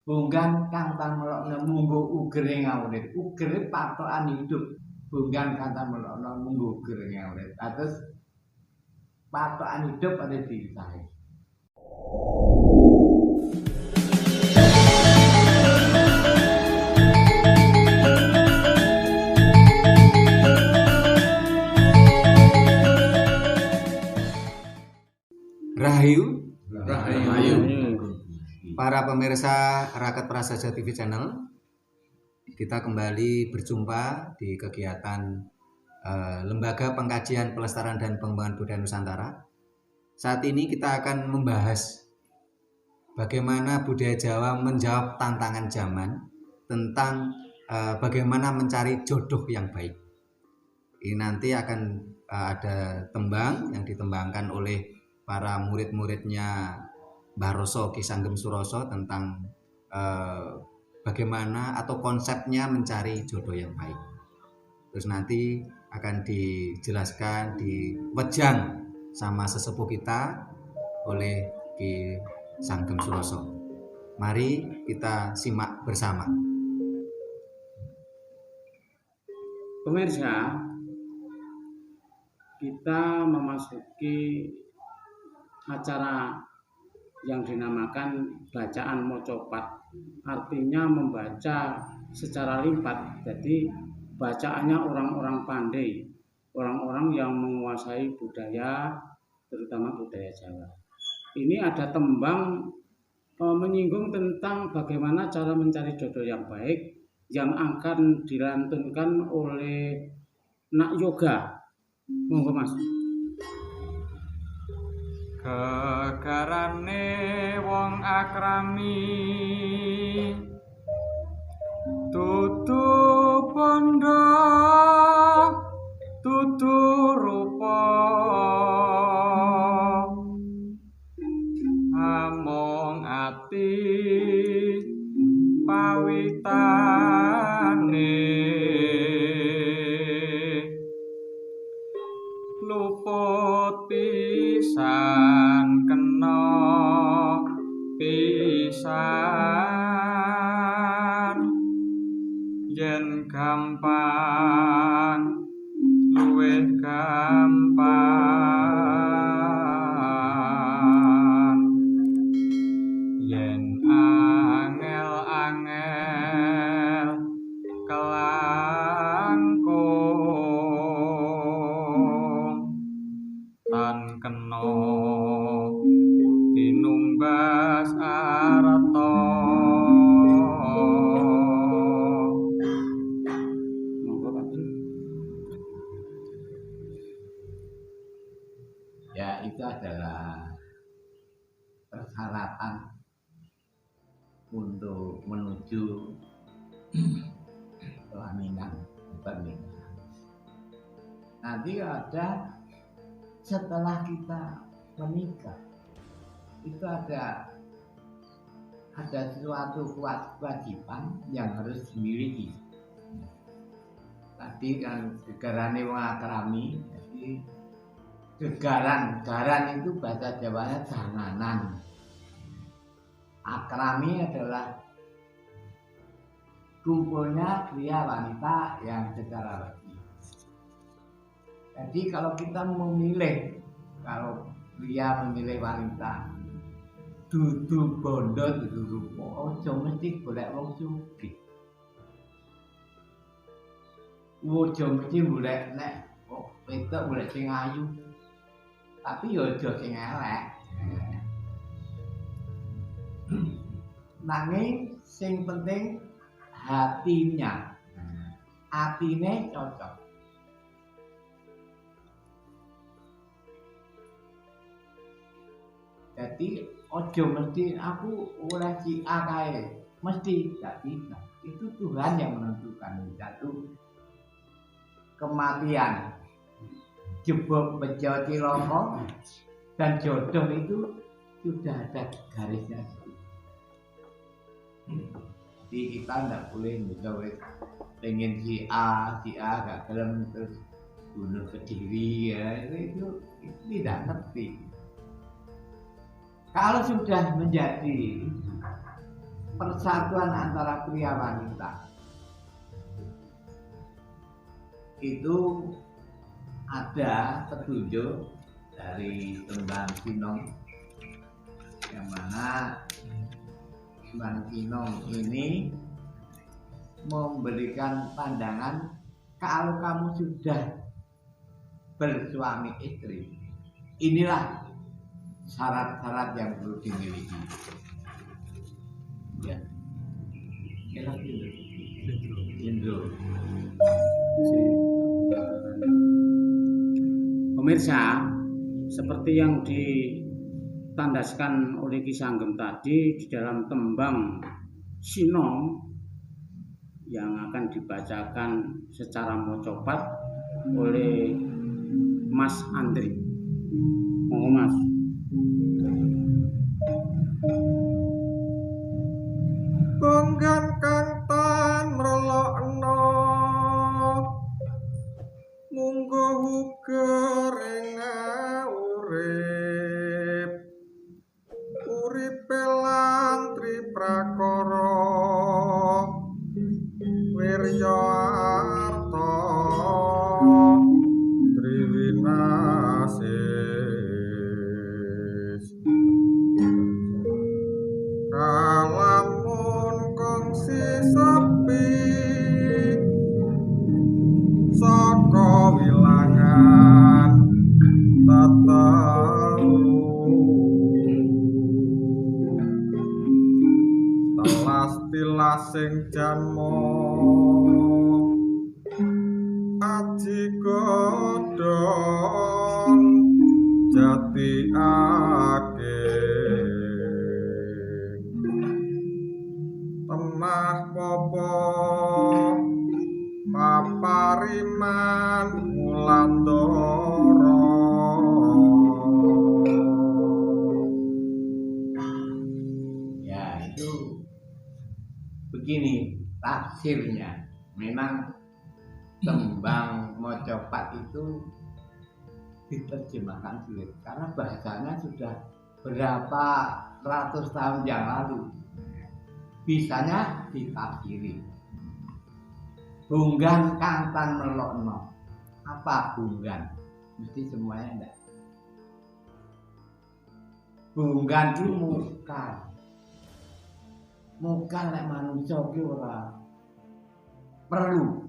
Bunggan kang tan melokno munggo ugere ngawrit. Ugere patokan hidup. Bunggan kang tan melokno munggo ugere ngawrit. Atus patokan hidup ada di saya. Rahayu, Rahayu. para pemirsa Raket Prasaja TV Channel, kita kembali berjumpa di kegiatan Lembaga Pengkajian Pelestarian dan Pengembangan Budaya Nusantara. Saat ini kita akan membahas bagaimana budaya Jawa menjawab tantangan zaman tentang bagaimana mencari jodoh yang baik. Ini nanti akan ada tembang yang ditembangkan oleh para murid-muridnya Mbah Roso Ki Sanggem Suroso tentang bagaimana atau konsepnya mencari jodoh yang baik. Terus nanti akan dijelaskan di wejang sama sesepuh kita oleh Ki Sanggem Suroso. Mari kita simak bersama. Pemirsa, kita memasuki acara yang dinamakan bacaan mocopat, artinya membaca secara lipat. Jadi bacaannya orang-orang pandai, orang-orang yang menguasai budaya, terutama budaya Jawa. Ini ada tembang menyinggung tentang bagaimana cara mencari jodoh yang baik yang akan dilantunkan oleh Nak Yoga. Monggo Mas. Gegarane wong akrami tutu bondo tutu rupa among ati pawitane luput pisan kena pisan yen gampang luwih gampang yen angel-angel kelangkung tan kena tinumbas arata. Monggo Pak. Ya, itu adalah persyaratan untuk menuju pelaminan, pernikahan. Nanti ada setelah kita menikah, itu ada suatu kewajiban yang harus dimiliki. Tadi kan gegarane wong akrami, jadi gegaran itu bahasa Jawanya janganan. Akrami adalah kumpulnya pria wanita yang secara resmi. Jadi kalau kita memilih, kalau pria memilih wanita, dudu bondo, dudu rupa, ojo mesti golek wong sugih. Ojo mesti golek nek wedok golek sing ayu. Tapi yo aja sing elek. Nanging sing penting hatinya, atine cocok. Jadi ojo mesti aku oleh si A kae, mesti gak bisa. Itu Tuhan yang menentukan. Satu kematian, jebok bejo cilaka, dan jodoh itu sudah ada garisnya. Jadi kita tidak boleh menjauh pengen si A gak gelem terus bunuh ke diri ya, itu tidak ngerti. Kalau sudah menjadi persatuan antara pria wanita itu ada petunjuk dari tembang Kinong, yang mana tembang Kinong ini memberikan pandangan kalau kamu sudah bersuami istri, inilah syarat-syarat yang perlu dimiliki. Ya, Indro. Pemirsa, seperti yang ditandaskan oleh Ki Sanggem tadi di dalam tembang Sinong yang akan dibacakan secara mocopat oleh Mas Andri. Monggo Mas. Bonggan kang tan mrelokno munggo uger ing uripe lan triprakara wirya arta triwinasis kalamun kongsi sepi saka wilangan tatalu telas sing janmo aji godhong jati ake temah popo papariman Wulandara. Ya, itu begini tafsirnya. Memang tembang mocopat itu diterjemahkan sulit karena bahasanya sudah berapa ratus tahun yang lalu. Bisanya ditafsiri. Bunggan kantan melokno. Apa bunggan? Mesti semuanya enggak. Bunggan itu muka. Muka lek manusia ki ora perlu.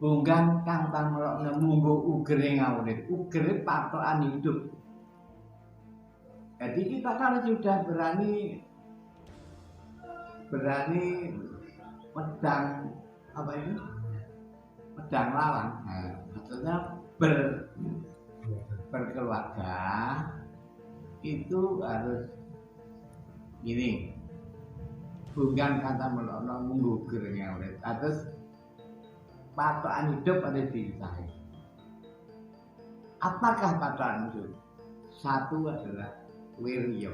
Bunggan kantan melokno munggo ugere ngawur. Ugere patokan hidup. Jadi kita kalau sudah berani medang apa ini? Medang lawan. Nah, maksudnya berkeluarga itu harus gini. Bukan kata melokno menggugur ngawur. Atas patokan hidup ada di saya. Apakah patokan hidup? Satu adalah wiryo.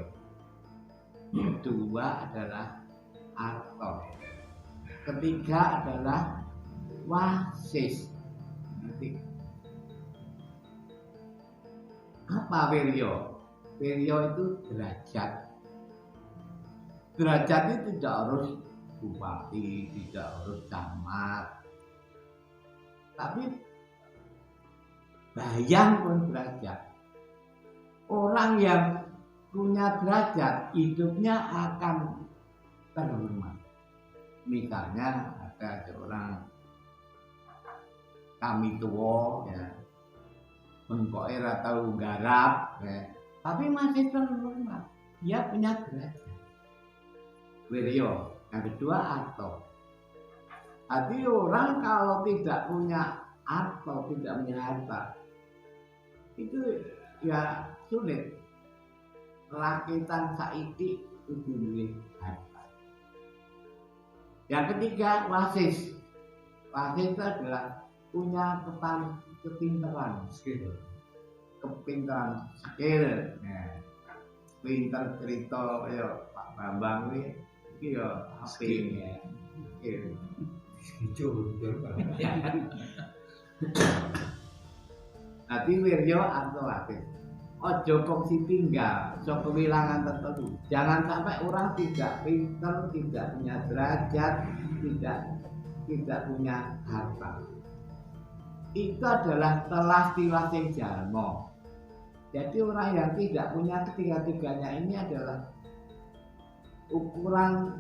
Kedua adalah arto. Ketiga adalah wasis. Apa wiryo? Wiryo itu derajat. Derajat itu tidak harus bupati, tidak harus camat. Tapi bayang pun derajat. Orang yang punya derajat hidupnya akan terhormat. Misalnya ada seorang kami tua, ya, mengkoir atau garap, ya, tapi masih terhormat. Dia punya derajat. Wiryo. Yang kedua arto. Arti orang kalau tidak punya arto, tidak punya harta, itu ya sulit. Rakitan saiki kudu duwe harta. Yang ketiga wasis. Wasis itu adalah punya kepintaran, skill. Kepintaran, skill. Nah, pintar cerita ya Pak Bambang ini ya skill ya. Skill. Nanti wiryo atau wasis. ojo kongsi tinggal, sok kewilangan tertentu. Jangan sampai orang tidak pintar, tidak punya derajat, tidak punya harta. Itu adalah telah sing jalmo. Jadi orang yang tidak punya ketiga-tiganya ini adalah ukuran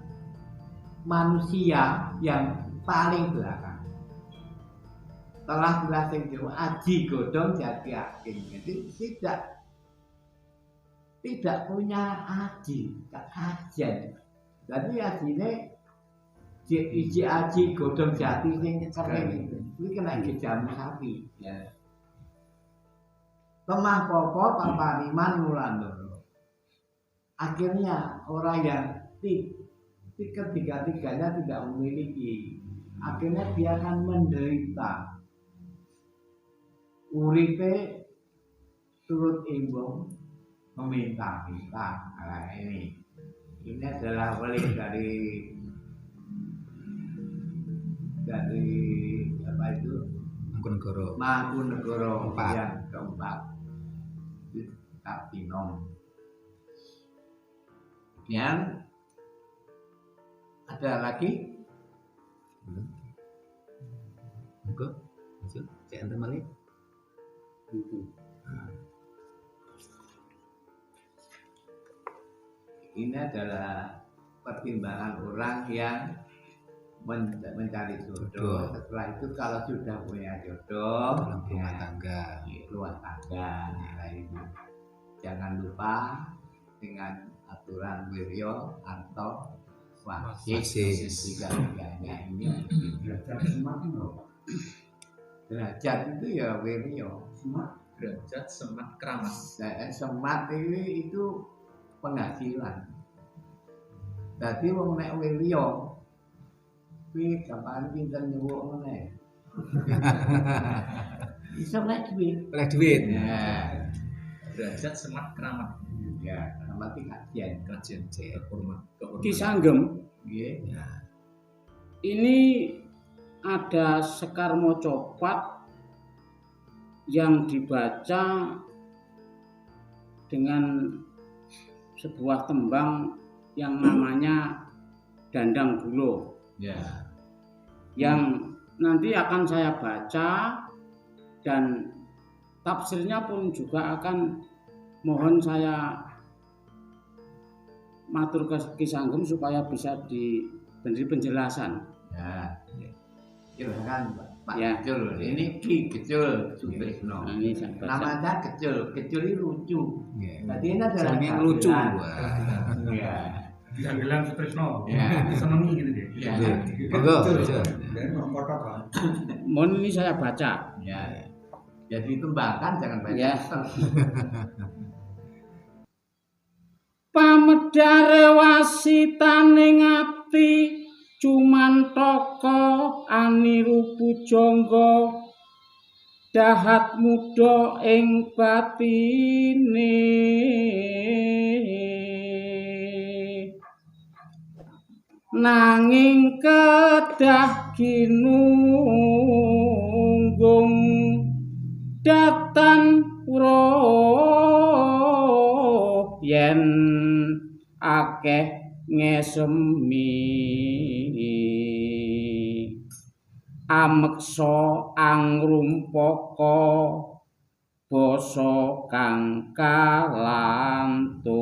manusia yang paling belakang. Telah sing jalmo aji godhong jati aking. Jadi tidak punya aji, kajian. Jadi ajine iji aji godhong jati sing kering itu. Ini kena gejamu sapi. Ya. Temah popo papariman ngulandoro. Akhirnya orang yang ketiga-tiganya tidak memiliki, akhirnya dia akan menderita. Uripe turut imbang meminta-minta. Nah, ini adalah wali dari apa itu? Mangkunegoro yang keempat. Kapinom. Yang ada lagi? Enggak. Cek enten malih. Ini adalah pertimbangan orang yang mencari jodoh. Setelah itu kalau sudah punya jodoh dalam rumah tangga, jangan lupa dengan aturan wiryo atau wasis. Tiga-tiganya ini derajat itu ya wiryo, derajat, semat, keramat. Semat itu penghasilan. Jadi wong nek wiryo kuwi gampang pinter nyuwuk ngene. Iso nek duit. oleh duit. Ya. Derajat, semat, keramat. Ya, keramat iki kajian. Kehormat. Ki Sanggem, Nggih. ini ada sekar mocopat yang dibaca dengan sebuah tembang yang namanya Dandang Gulo. Ya. Yang nanti akan saya baca dan tafsirnya pun juga akan mohon saya matur ke Ki Sanggem supaya bisa diberi penjelasan. Ya. Silakan Pak Ya. Kecul. Ini Ki Kecul Sutrisno. Nah, ini saya baca. Namanya Kecul. Kecul ini lucu. Jadi ini adalah Jenenge yang lucu. panggilan. Ya. Panggilan Sutrisno. Ya. Senengi gitu dia. Ya. Monggo. Mohon ini saya baca. Ya. Jadi tembangkan jangan banyak. Ya. Pamedare wasitaning ati Cumantaka aniru pujangga dahat muda ing batine nanging kedah ginunggung datan roh yen akeh ngesemi ameksa angrumpaka basa kang kalantur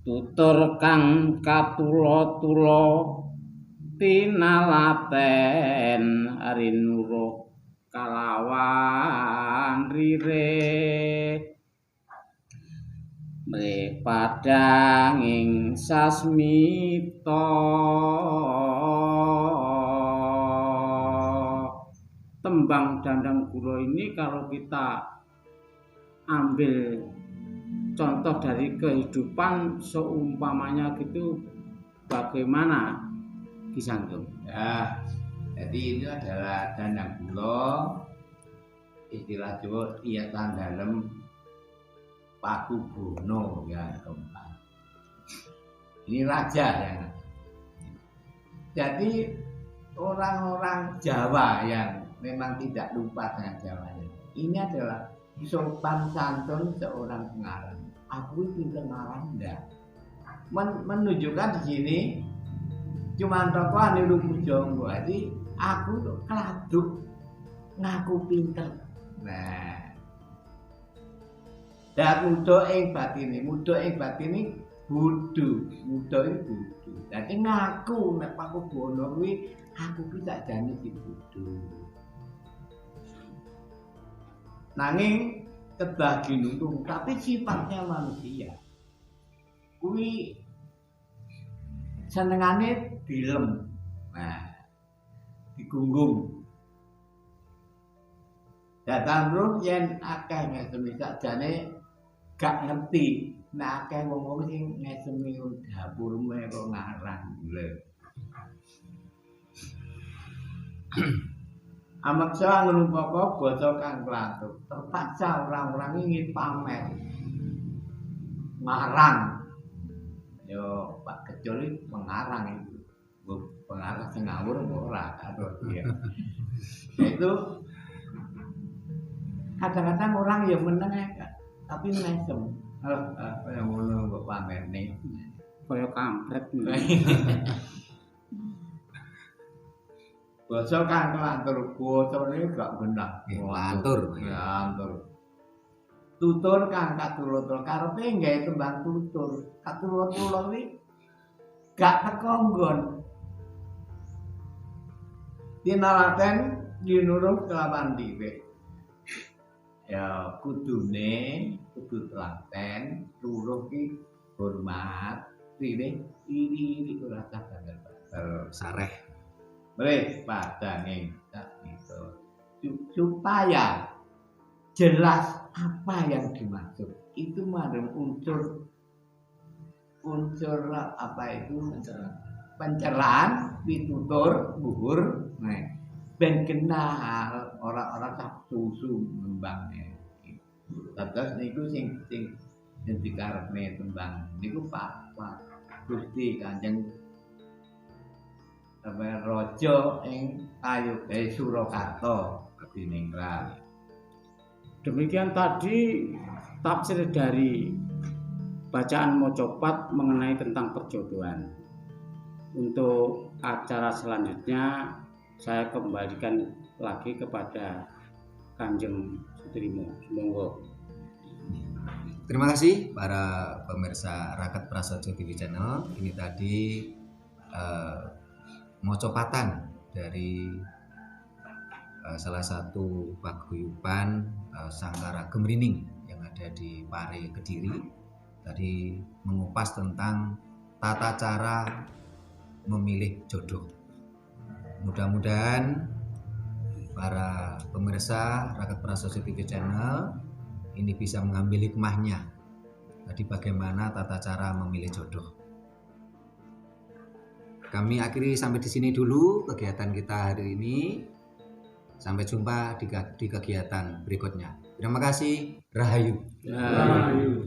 tutur kang katula-tula tinalaten rinuruh kalawan ririh mripadanging sasmita tembang Dandang Gulo ini kalau kita ambil contoh dari kehidupan seumpamanya gitu bagaimana Ki Sanggem? Ya. Jadi ini adalah Dandang Gulo, istilah Jawa iyatan dalem Paku Bono yang keempat. Ini raja yang. Jadi orang-orang Jawa yang memang tidak lupa dengan Jawa ini adalah sopan santun seorang pengarang. Aku pinter ngarang enggak? Menunjukkan di sini cuma tokoh niru Pujangga. Jadi aku tuh keladuk ngaku pinter. Nah, dan muda ing batine bodho, muda ing bodho. Dadi ngaku nek aku bono kuwi aku ki sakjane si bodho. Nanging kedah ginuntung, tapi sifatnya manusia. Kuwi senengane dilem. Nah, digunggung. Datang terus yen akeh ngesemi sakjane gak ngerti. Nek akeh wong-wong sing ngesemi dapur kok ngarang lho. Amaksa ngrumpaka basa kang klathuk. Terpaksa orang-orang ingin pamer. Ngarang. Yo Pak Kecul pengarang itu. Pengarang sing ngawur ora karo dia. Itu kadang-kadang orang yang meneng tapi ngesem. Yang ngono kok pamerne. Kaya kampret. Basa kang kelantur, bosane gak benar. Lantur. Lantur. Tutur kang katulotul karepe nggawe tembang tutur. Katulotul kuwi gak teko nggon. Tinalaten dinuruh kelawan dhewe. Ya kudune kudu telaten, turuh ki hormat, rene iri ora sadar. Sareh. Boleh padane gitu. Supaya jelas apa yang dimaksud. Itu madem unsur apa itu? Pencerahan, pitutur, buhur. Nah, ben kenal orang-orang tak susu ngembangnya. Terus niku sing dikarepne tembang niku Pak Gusti Kanjeng Raja ing Ayuge Surakarta Adiningrat. Demikian tadi tafsir dari bacaan Mojopat mengenai tentang perjodohan. Untuk acara selanjutnya saya kembalikan lagi kepada Kanjeng Sutrimo. Monggo. Terima kasih para pemirsa Raket Prasaja TV Channel. Ini tadi mocopatan dari salah satu paguyuban Sangkara Gemrining yang ada di Pare Kediri. Tadi mengupas tentang tata cara memilih jodoh. Mudah-mudahan para pemirsa Raket Prasaja TV Channel ini bisa mengambil hikmahnya. Tadi bagaimana tata cara memilih jodoh. Kami akhiri sampai di sini dulu kegiatan kita hari ini. Sampai jumpa di kegiatan berikutnya. Terima kasih. Rahayu. Rahayu.